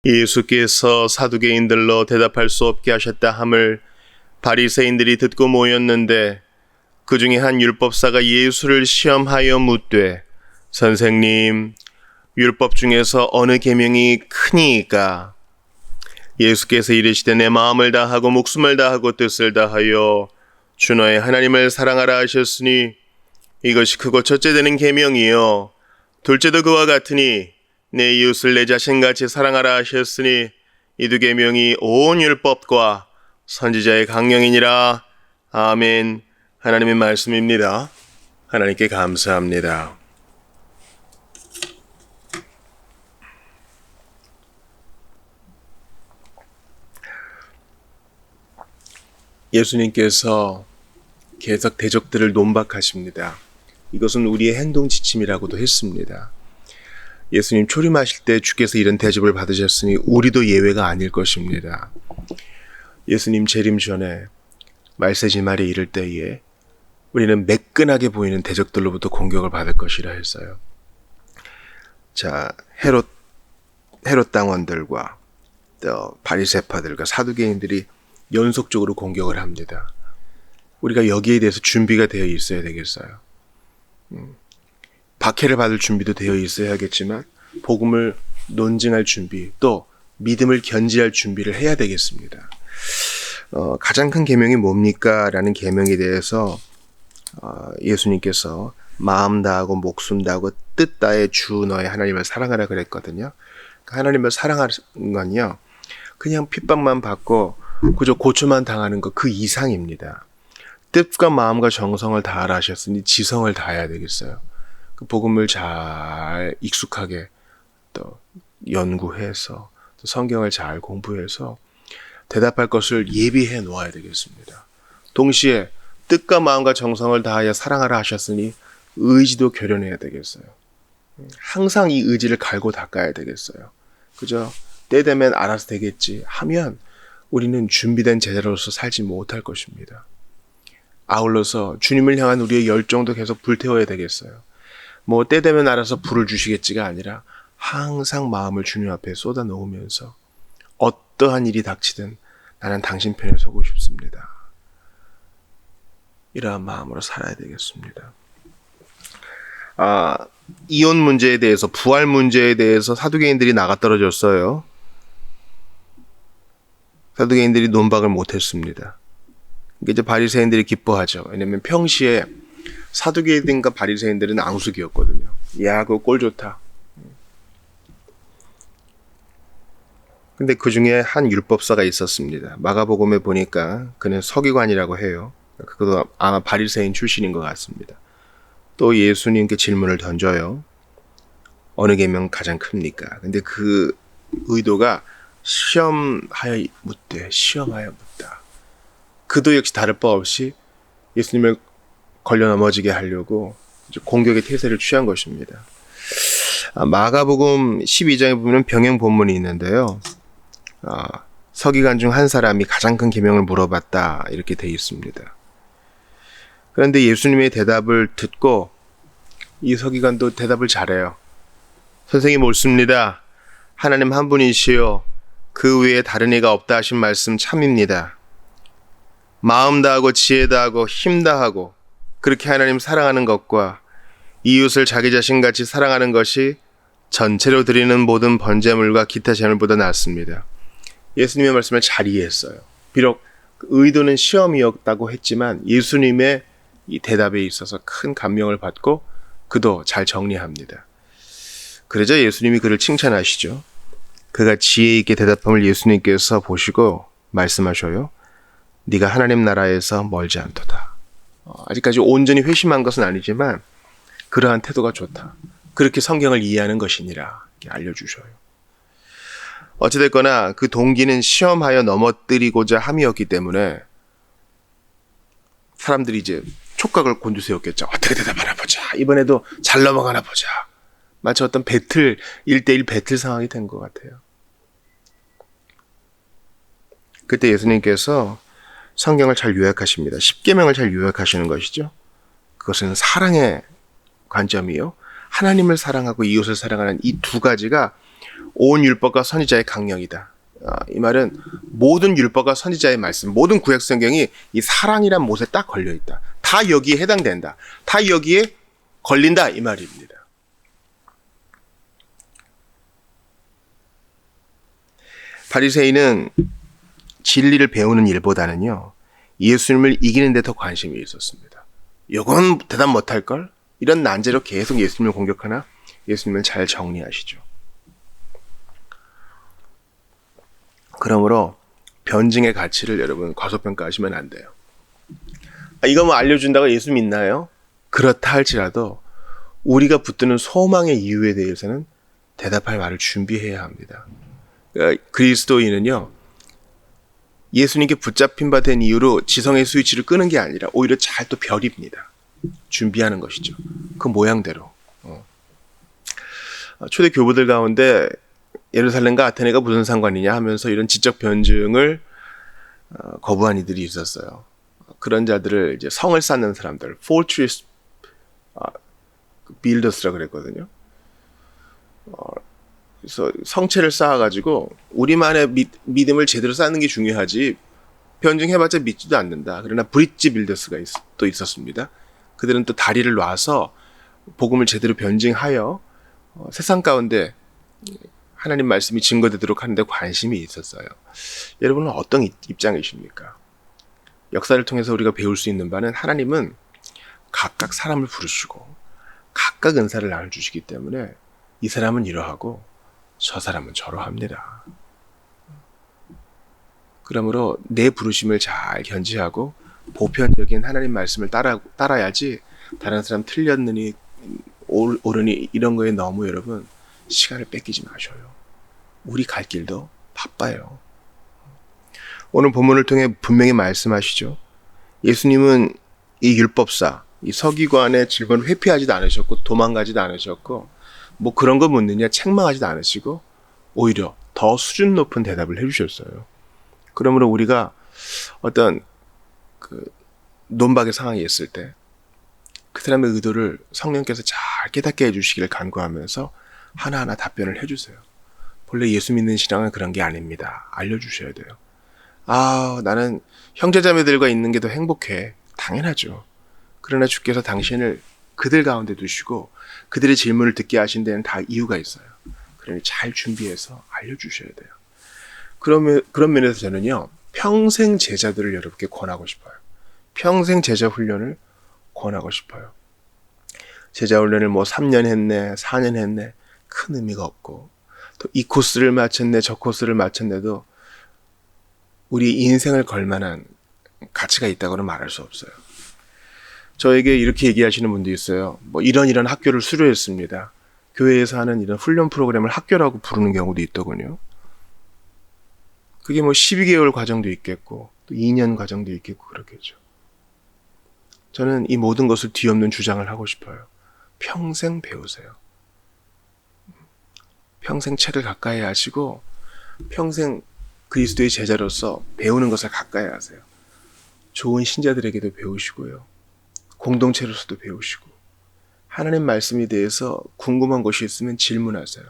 예수께서 사두개인들로 대답할 수 없게 하셨다 함을 바리새인들이 듣고 모였는데 그 중에 한 율법사가 예수를 시험하여 묻되 선생님, 율법 중에서 어느 계명이 크니이까? 예수께서 이르시되 내 마음을 다하고 목숨을 다하고 뜻을 다하여 주 너의 하나님을 사랑하라 하셨으니 이것이 크고 첫째 되는 계명이요 둘째도 그와 같으니 내 이웃을 내 자신같이 사랑하라 하셨으니 이 두 계명이 온 율법과 선지자의 강령이니라. 아멘. 하나님의 말씀입니다. 하나님께 감사합니다. 예수님께서 계속 대적들을 논박하십니다. 이것은 우리의 행동 지침이라고도 했습니다. 예수님 초림하실 때 주께서 이런 대접을 받으셨으니 우리도 예외가 아닐 것입니다. 예수님 재림 전에 말세지말에 이를 때에 우리는 매끈하게 보이는 대적들로부터 공격을 받을 것이라 했어요. 자, 헤롯 당원들과 또 바리새파들과 사두개인들이 연속적으로 공격을 합니다. 우리가 여기에 대해서 준비가 되어 있어야 되겠어요. 박해를 받을 준비도 되어 있어야겠지만 복음을 논증할 준비, 또 믿음을 견지할 준비를 해야 되겠습니다. 가장 큰 계명이 뭡니까? 라는 계명에 대해서 예수님께서 마음 다하고 목숨 다하고 뜻 다해 주 너의 하나님을 사랑하라 그랬거든요. 하나님을 사랑하는 건요, 그냥 핍박만 받고 그저 고초만 당하는 것 그 이상입니다. 뜻과 마음과 정성을 다하라 하셨으니 지성을 다해야 되겠어요. 그 복음을 잘 익숙하게 또 연구해서 또 성경을 잘 공부해서 대답할 것을 예비해 놓아야 되겠습니다. 동시에 뜻과 마음과 정성을 다하여 사랑하라 하셨으니 의지도 결연해야 되겠어요. 항상 이 의지를 갈고 닦아야 되겠어요. 그저 때 되면 알아서 되겠지 하면 우리는 준비된 제자로서 살지 못할 것입니다. 아울러서 주님을 향한 우리의 열정도 계속 불태워야 되겠어요. 뭐 때 되면 알아서 불을 주시겠지가 아니라 항상 마음을 주님 앞에 쏟아 놓으면서 어떠한 일이 닥치든 나는 당신 편에 서고 싶습니다. 이러한 마음으로 살아야 되겠습니다. 이혼 문제에 대해서, 부활 문제에 대해서 사두개인들이 나가 떨어졌어요. 사두개인들이 논박을 못했습니다. 이제 바리새인들이 기뻐하죠. 왜냐면 평시에 사두개인과 바리새인들은 앙숙이었거든요. 야, 그거 꼴 좋다. 근데 그 중에 한 율법사가 있었습니다. 마가복음에 보니까 그는 서기관이라고 해요. 그도 아마 바리새인 출신인 것 같습니다. 또 예수님께 질문을 던져요. 어느 계명 가장 큽니까? 근데 그 의도가 시험하여 묻되, 시험하여 묻다. 그도 역시 다를 바 없이 예수님을 걸려 넘어지게 하려고 공격의 태세를 취한 것입니다. 마가복음 12장에 보면 병행 본문이 있는데요. 서기관 중 한 사람이 가장 큰 계명을 물어봤다 이렇게 되어 있습니다. 그런데 예수님의 대답을 듣고 이 서기관도 대답을 잘해요. 선생님 옳습니다. 하나님 한 분이시요 그 외에 다른 이가 없다 하신 말씀 참입니다. 마음 다하고 지혜 다하고 힘 다하고 그렇게 하나님 사랑하는 것과 이웃을 자기 자신같이 사랑하는 것이 전체로 드리는 모든 번제물과 기타 제물보다 낫습니다. 예수님의 말씀을 잘 이해했어요. 비록 의도는 시험이었다고 했지만 예수님의 이 대답에 있어서 큰 감명을 받고 그도 잘 정리합니다. 그러자 예수님이 그를 칭찬하시죠. 그가 지혜 있게 대답함을 예수님께서 보시고 말씀하셔요. 네가 하나님 나라에서 멀지 않도다. 아직까지 온전히 회심한 것은 아니지만 그러한 태도가 좋다. 그렇게 성경을 이해하는 것이니라 알려주셔요. 어찌됐거나 그 동기는 시험하여 넘어뜨리고자 함이었기 때문에 사람들이 이제 촉각을 곤두세웠겠죠. 어떻게 대답하나 보자. 이번에도 잘 넘어가나 보자. 마치 어떤 배틀, 1대1 배틀 상황이 된 것 같아요. 그때 예수님께서 성경을 잘 요약하십니다. 10계명을 잘 요약하시는 것이죠. 그것은 사랑의 관점이요. 하나님을 사랑하고 이웃을 사랑하는 이 두 가지가 온 율법과 선지자의 강령이다. 이 말은 모든 율법과 선지자의 말씀, 모든 구약 성경이 이 사랑이란 못에 딱 걸려 있다. 다 여기에 해당된다. 다 여기에 걸린다 이 말입니다. 바리새인은 진리를 배우는 일보다는요, 예수님을 이기는 데 더 관심이 있었습니다. 이건 대답 못할걸? 이런 난제로 계속 예수님을 공격하나 예수님은 잘 정리하시죠. 그러므로 변증의 가치를 여러분 과소평가하시면 안 돼요. 이거 뭐 알려준다고 예수 믿나요? 그렇다 할지라도 우리가 붙드는 소망의 이유에 대해서는 대답할 말을 준비해야 합니다. 그리스도인은요, 예수님께 붙잡힌 바 된 이유로 지성의 스위치를 끄는 게 아니라 오히려 잘 또 벼립니다. 준비하는 것이죠. 그 모양대로. 초대 교부들 가운데 예루살렘과 아테네가 무슨 상관이냐 하면서 이런 지적 변증을 거부한 이들이 있었어요. 그런 자들을 이제 성을 쌓는 사람들, fortress builders라 그랬거든요. 그래서 성체를 쌓아가지고 우리만의 믿음을 제대로 쌓는 게 중요하지 변증해봤자 믿지도 않는다. 그러나 브릿지 빌더스가 또 있었습니다. 그들은 또 다리를 놔서 복음을 제대로 변증하여 세상 가운데 하나님 말씀이 증거되도록 하는데 관심이 있었어요. 여러분은 어떤 입장이십니까? 역사를 통해서 우리가 배울 수 있는 바는 하나님은 각각 사람을 부르시고 각각 은사를 나눠주시기 때문에 이 사람은 이러하고 저 사람은 저러합니다. 그러므로 내 부르심을 잘 견지하고 보편적인 하나님 말씀을 따라야지 다른 사람 틀렸느니 옳으니 이런 거에 너무 여러분 시간을 뺏기지 마셔요. 우리 갈 길도 바빠요. 오늘 본문을 통해 분명히 말씀하시죠. 예수님은 이 율법사, 이 서기관의 질문을 회피하지도 않으셨고 도망가지도 않으셨고 뭐 그런 거 묻느냐 책망하지도 않으시고 오히려 더 수준 높은 대답을 해주셨어요. 그러므로 우리가 어떤 그 논박의 상황에 있을 때 그 사람의 의도를 성령께서 잘 깨닫게 해주시기를 간구하면서 하나하나 답변을 해주세요. 본래 예수 믿는 신앙은 그런 게 아닙니다. 알려주셔야 돼요. 나는 형제자매들과 있는 게 더 행복해. 당연하죠. 그러나 주께서 당신을 그들 가운데 두시고 그들의 질문을 듣게 하신 데는 다 이유가 있어요. 그러니 잘 준비해서 알려주셔야 돼요. 그런 면에서 저는요, 평생 제자들을 여러분께 권하고 싶어요. 평생 제자 훈련을 권하고 싶어요. 제자 훈련을 3년 했네, 4년 했네, 큰 의미가 없고, 또 이 코스를 마쳤네, 저 코스를 마쳤네도 우리 인생을 걸 만한 가치가 있다고는 말할 수 없어요. 저에게 이렇게 얘기하시는 분도 있어요. 이런 학교를 수료했습니다. 교회에서 하는 이런 훈련 프로그램을 학교라고 부르는 경우도 있더군요. 그게 12개월 과정도 있겠고, 또 2년 과정도 있겠고, 그렇겠죠. 저는 이 모든 것을 뒤엎는 주장을 하고 싶어요. 평생 배우세요. 평생 책을 가까이 하시고, 평생 그리스도의 제자로서 배우는 것을 가까이 하세요. 좋은 신자들에게도 배우시고요. 공동체로서도 배우시고, 하나님 말씀에 대해서 궁금한 것이 있으면 질문하세요.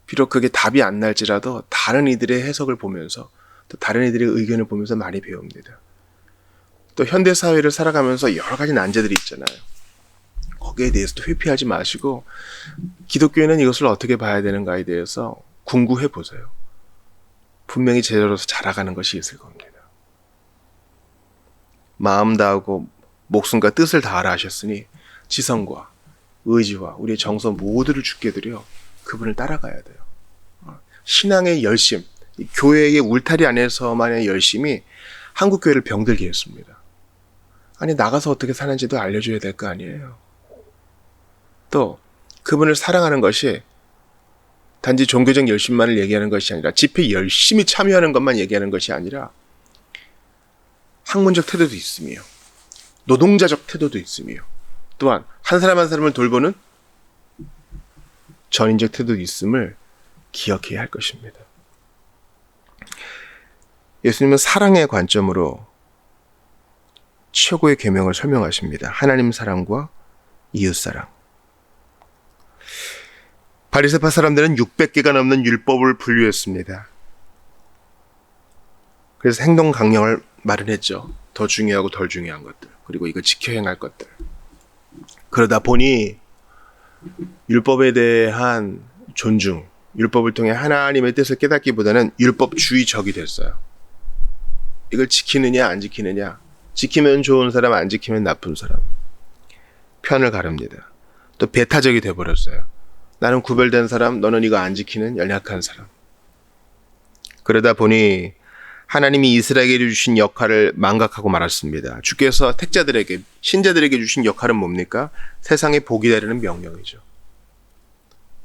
비록 그게 답이 안 날지라도 다른 이들의 해석을 보면서 또 다른 이들의 의견을 보면서 많이 배웁니다. 또 현대사회를 살아가면서 여러 가지 난제들이 있잖아요. 거기에 대해서도 회피하지 마시고 기독교인은 이것을 어떻게 봐야 되는가에 대해서 궁구해 보세요. 분명히 제자로서 자라가는 것이 있을 겁니다. 마음 다하고 목숨과 뜻을 다하라 하셨으니 지성과 의지와 우리의 정서 모두를 주께 드려 그분을 따라가야 돼요. 신앙의 열심, 교회의 울타리 안에서만의 열심이 한국교회를 병들게 했습니다. 아니 나가서 어떻게 사는지도 알려줘야 될 거 아니에요. 또 그분을 사랑하는 것이 단지 종교적 열심만을 얘기하는 것이 아니라 집회에 열심히 참여하는 것만 얘기하는 것이 아니라 학문적 태도도 있으며 노동자적 태도도 있으며 또한 한 사람 한 사람을 돌보는 전인적 태도도 있음을 기억해야 할 것입니다. 예수님은 사랑의 관점으로 최고의 계명을 설명하십니다. 하나님 사랑과 이웃 사랑. 바리새파 사람들은 600개가 넘는 율법을 분류했습니다. 그래서 행동 강령을 마련했죠. 더 중요하고 덜 중요한 것들, 그리고 이거 지켜 행할 것들. 그러다 보니 율법에 대한 존중, 율법을 통해 하나님의 뜻을 깨닫기보다는 율법주의적이 됐어요. 이걸 지키느냐 안 지키느냐, 지키면 좋은 사람, 안 지키면 나쁜 사람, 편을 가릅니다. 또 배타적이 돼버렸어요. 나는 구별된 사람, 너는 이거 안 지키는 연약한 사람. 그러다 보니 하나님이 이스라엘에게 주신 역할을 망각하고 말았습니다. 주께서 택자들에게, 신자들에게 주신 역할은 뭡니까? 세상에 복이 되려는 명령이죠.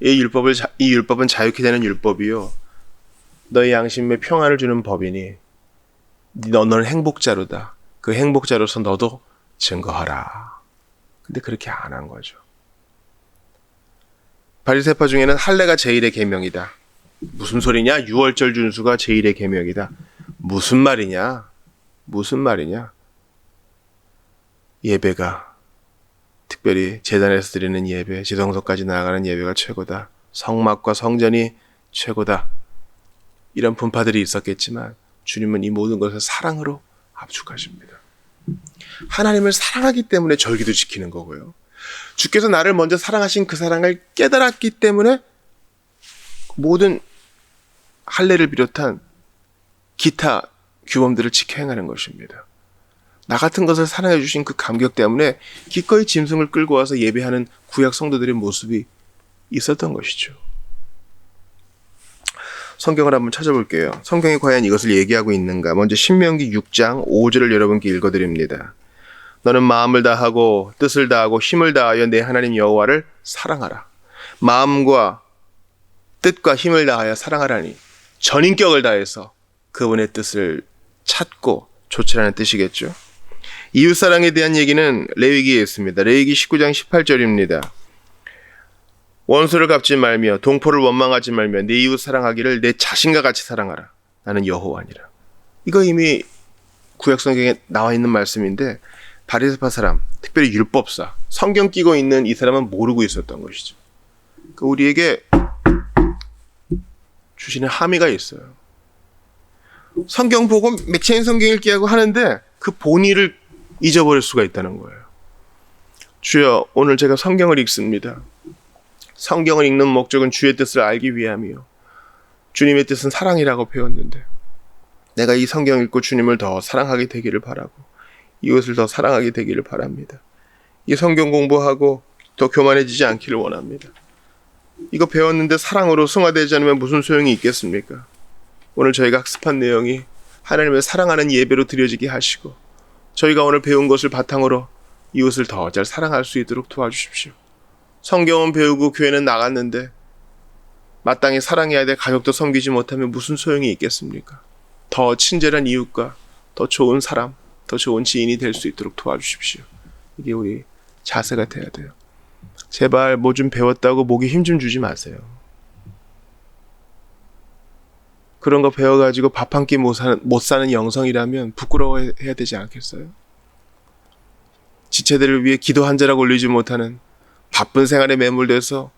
이 율법은 자유케 되는 율법이요, 너의 양심에 평안을 주는 법이니 너는 행복자로다. 그 행복자로서 너도 증거하라. 근데 그렇게 안 한 거죠. 바리새파 중에는 할례가 제1의 계명이다. 무슨 소리냐? 유월절 준수가 제1의 계명이다. 무슨 말이냐? 무슨 말이냐? 예배가, 특별히 제단에서 드리는 예배, 지성소까지 나아가는 예배가 최고다. 성막과 성전이 최고다. 이런 분파들이 있었겠지만 주님은 이 모든 것을 사랑으로 압축하십니다. 하나님을 사랑하기 때문에 절기도 지키는 거고요. 주께서 나를 먼저 사랑하신 그 사랑을 깨달았기 때문에 모든 할례를 비롯한 기타 규범들을 지켜 행하는 것입니다. 나 같은 것을 사랑해 주신 그 감격 때문에 기꺼이 짐승을 끌고 와서 예배하는 구약 성도들의 모습이 있었던 것이죠. 성경을 한번 찾아볼게요. 성경이 과연 이것을 얘기하고 있는가? 먼저 신명기 6장 5절을 여러분께 읽어드립니다. 너는 마음을 다하고 뜻을 다하고 힘을 다하여 내 하나님 여호와를 사랑하라. 마음과 뜻과 힘을 다하여 사랑하라니 전인격을 다해서 그분의 뜻을 찾고 좇으라는 뜻이겠죠. 이웃사랑에 대한 얘기는 레위기에 있습니다. 레위기 19장 18절입니다. 원수를 갚지 말며 동포를 원망하지 말며 내 이웃 사랑하기를 내 자신과 같이 사랑하라. 나는 여호와니라. 이거 이미 구약성경에 나와 있는 말씀인데 바리새파 사람, 특별히 율법사, 성경 끼고 있는 이 사람은 모르고 있었던 것이죠. 우리에게 주시는 함의가 있어요. 성경 보고 맥체인 성경 읽기 하고 하는데 그 본의를 잊어버릴 수가 있다는 거예요. 주여, 오늘 제가 성경을 읽습니다. 성경을 읽는 목적은 주의 뜻을 알기 위함이요, 주님의 뜻은 사랑이라고 배웠는데 내가 이 성경 읽고 주님을 더 사랑하게 되기를 바라고 이웃을 더 사랑하게 되기를 바랍니다. 이 성경 공부하고 더 교만해지지 않기를 원합니다. 이거 배웠는데 사랑으로 승화되지 않으면 무슨 소용이 있겠습니까? 오늘 저희가 학습한 내용이 하나님을 사랑하는 예배로 드려지게 하시고 저희가 오늘 배운 것을 바탕으로 이웃을 더 잘 사랑할 수 있도록 도와주십시오. 성경은 배우고 교회는 나갔는데 마땅히 사랑해야 될 가족도 섬기지 못하면 무슨 소용이 있겠습니까? 더 친절한 이웃과 더 좋은 사람, 더 좋은 지인이 될 수 있도록 도와주십시오. 이게 우리 자세가 돼야 돼요. 제발 뭐 좀 배웠다고 목에 힘 좀 주지 마세요. 그런 거 배워가지고 밥 한 끼 못 사는 영성이라면 부끄러워해야 되지 않겠어요? 지체들을 위해 기도 한 자락 올리지 못하는 바쁜 생활에 매몰돼서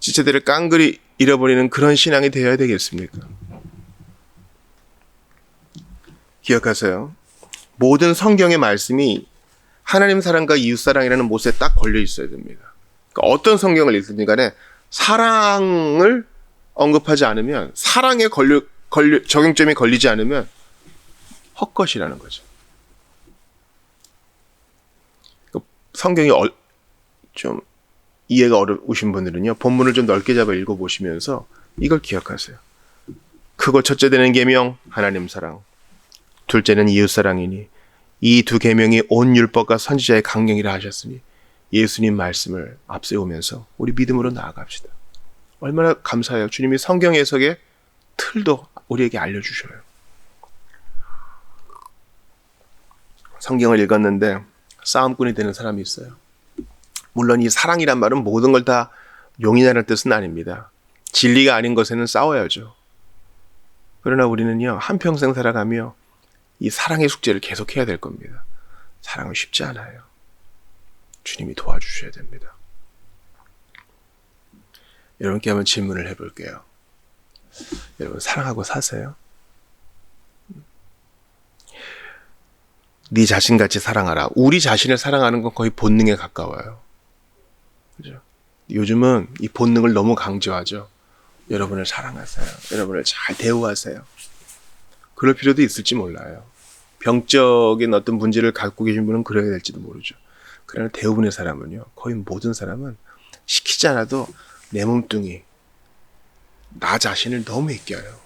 지체들을 깡그리 잃어버리는 그런 신앙이 되어야 되겠습니까? 기억하세요. 모든 성경의 말씀이 하나님 사랑과 이웃 사랑이라는 못에 딱 걸려 있어야 됩니다. 그러니까 어떤 성경을 읽든 간에 사랑을 언급하지 않으면, 사랑에 적용점이 걸리지 않으면 헛것이라는 거죠. 성경이 좀 이해가 어려우신 분들은요, 본문을 좀 넓게 잡아 읽어보시면서 이걸 기억하세요. 크고 첫째 되는 계명 하나님 사랑, 둘째는 이웃 사랑이니 이 두 계명이 온 율법과 선지자의 강령이라 하셨으니 예수님 말씀을 앞세우면서 우리 믿음으로 나아갑시다. 얼마나 감사해요. 주님이 성경 해석의 틀도 우리에게 알려주셔요. 성경을 읽었는데 싸움꾼이 되는 사람이 있어요. 물론 이 사랑이란 말은 모든 걸 다 용인하는 뜻은 아닙니다. 진리가 아닌 것에는 싸워야죠. 그러나 우리는요, 한평생 살아가며 이 사랑의 숙제를 계속해야 될 겁니다. 사랑은 쉽지 않아요. 주님이 도와주셔야 됩니다. 여러분께 한번 질문을 해볼게요. 여러분 사랑하고 사세요? 네 자신같이 사랑하라. 우리 자신을 사랑하는 건 거의 본능에 가까워요. 그죠? 요즘은 이 본능을 너무 강조하죠. 여러분을 사랑하세요. 여러분을 잘 대우하세요. 그럴 필요도 있을지 몰라요. 병적인 어떤 문제를 갖고 계신 분은 그래야 될지도 모르죠. 그러나 대부분의 사람은요, 거의 모든 사람은 시키지 않아도 내 몸뚱이, 나 자신을 너무 아껴요.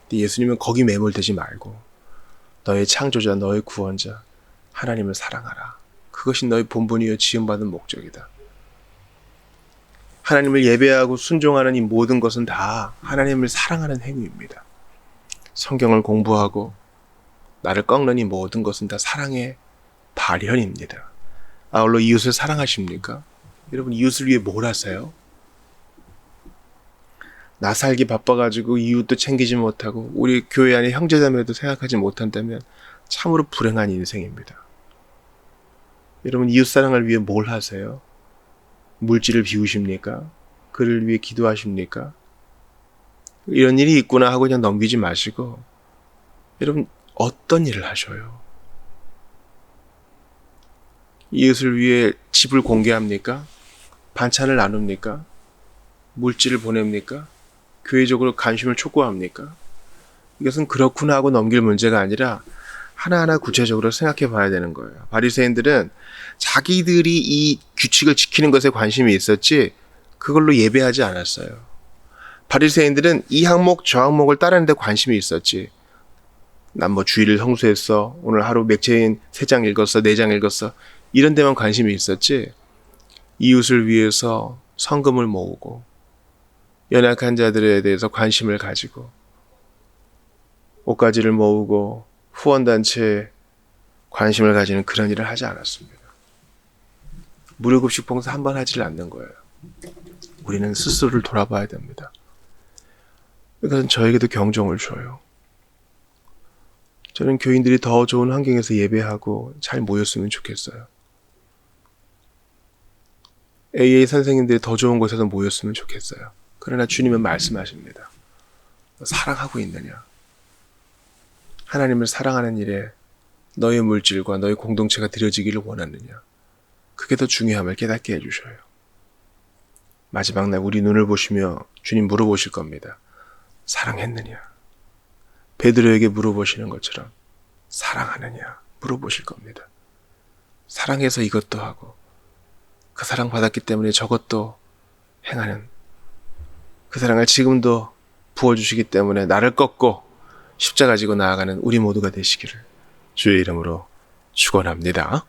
근데 예수님은 거기 매몰되지 말고 너의 창조자, 너의 구원자 하나님을 사랑하라. 그것이 너의 본분이요 지음받은 목적이다. 하나님을 예배하고 순종하는 이 모든 것은 다 하나님을 사랑하는 행위입니다. 성경을 공부하고 나를 꺾는 이 모든 것은 다 사랑의 발현입니다. 아울러 이웃을 사랑하십니까? 여러분 이웃을 위해 뭘 하세요? 나 살기 바빠가지고 이웃도 챙기지 못하고 우리 교회 안에 형제자매도 생각하지 못한다면 참으로 불행한 인생입니다. 여러분 이웃 사랑을 위해 뭘 하세요? 물질을 비우십니까? 그를 위해 기도하십니까? 이런 일이 있구나 하고 그냥 넘기지 마시고 여러분 어떤 일을 하셔요? 이웃을 위해 집을 공개합니까? 반찬을 나눕니까? 물질을 보냅니까? 교회적으로 관심을 촉구합니까? 이것은 그렇구나 하고 넘길 문제가 아니라 하나하나 구체적으로 생각해 봐야 되는 거예요. 바리새인들은 자기들이 이 규칙을 지키는 것에 관심이 있었지 그걸로 예배하지 않았어요. 바리새인들은 이 항목 저 항목을 따르는 데 관심이 있었지 난 뭐 주일을 성수했어, 오늘 하루 맥체인 3장 읽었어, 4장 읽었어 이런 데만 관심이 있었지 이웃을 위해서 성금을 모으고 연약한 자들에 대해서 관심을 가지고 옷가지를 모으고 후원단체에 관심을 가지는 그런 일을 하지 않았습니다. 무료급식 봉사 한 번 하지를 않는 거예요. 우리는 스스로를 돌아봐야 됩니다. 이것은 저에게도 경종을 줘요. 저는 교인들이 더 좋은 환경에서 예배하고 잘 모였으면 좋겠어요. AA 선생님들이 더 좋은 곳에서 모였으면 좋겠어요. 그러나 주님은 말씀하십니다. 사랑하고 있느냐? 하나님을 사랑하는 일에 너의 물질과 너의 공동체가 드려지기를 원하느냐? 그게 더 중요함을 깨닫게 해주셔요. 마지막 날 우리 눈을 보시며 주님 물어보실 겁니다. 사랑했느냐? 베드로에게 물어보시는 것처럼 사랑하느냐? 물어보실 겁니다. 사랑해서 이것도 하고 그 사랑 받았기 때문에 저것도 행하는 그 사랑을 지금도 부어주시기 때문에 나를 꺾고 십자가 지고 나아가는 우리 모두가 되시기를 주의 이름으로 축원합니다.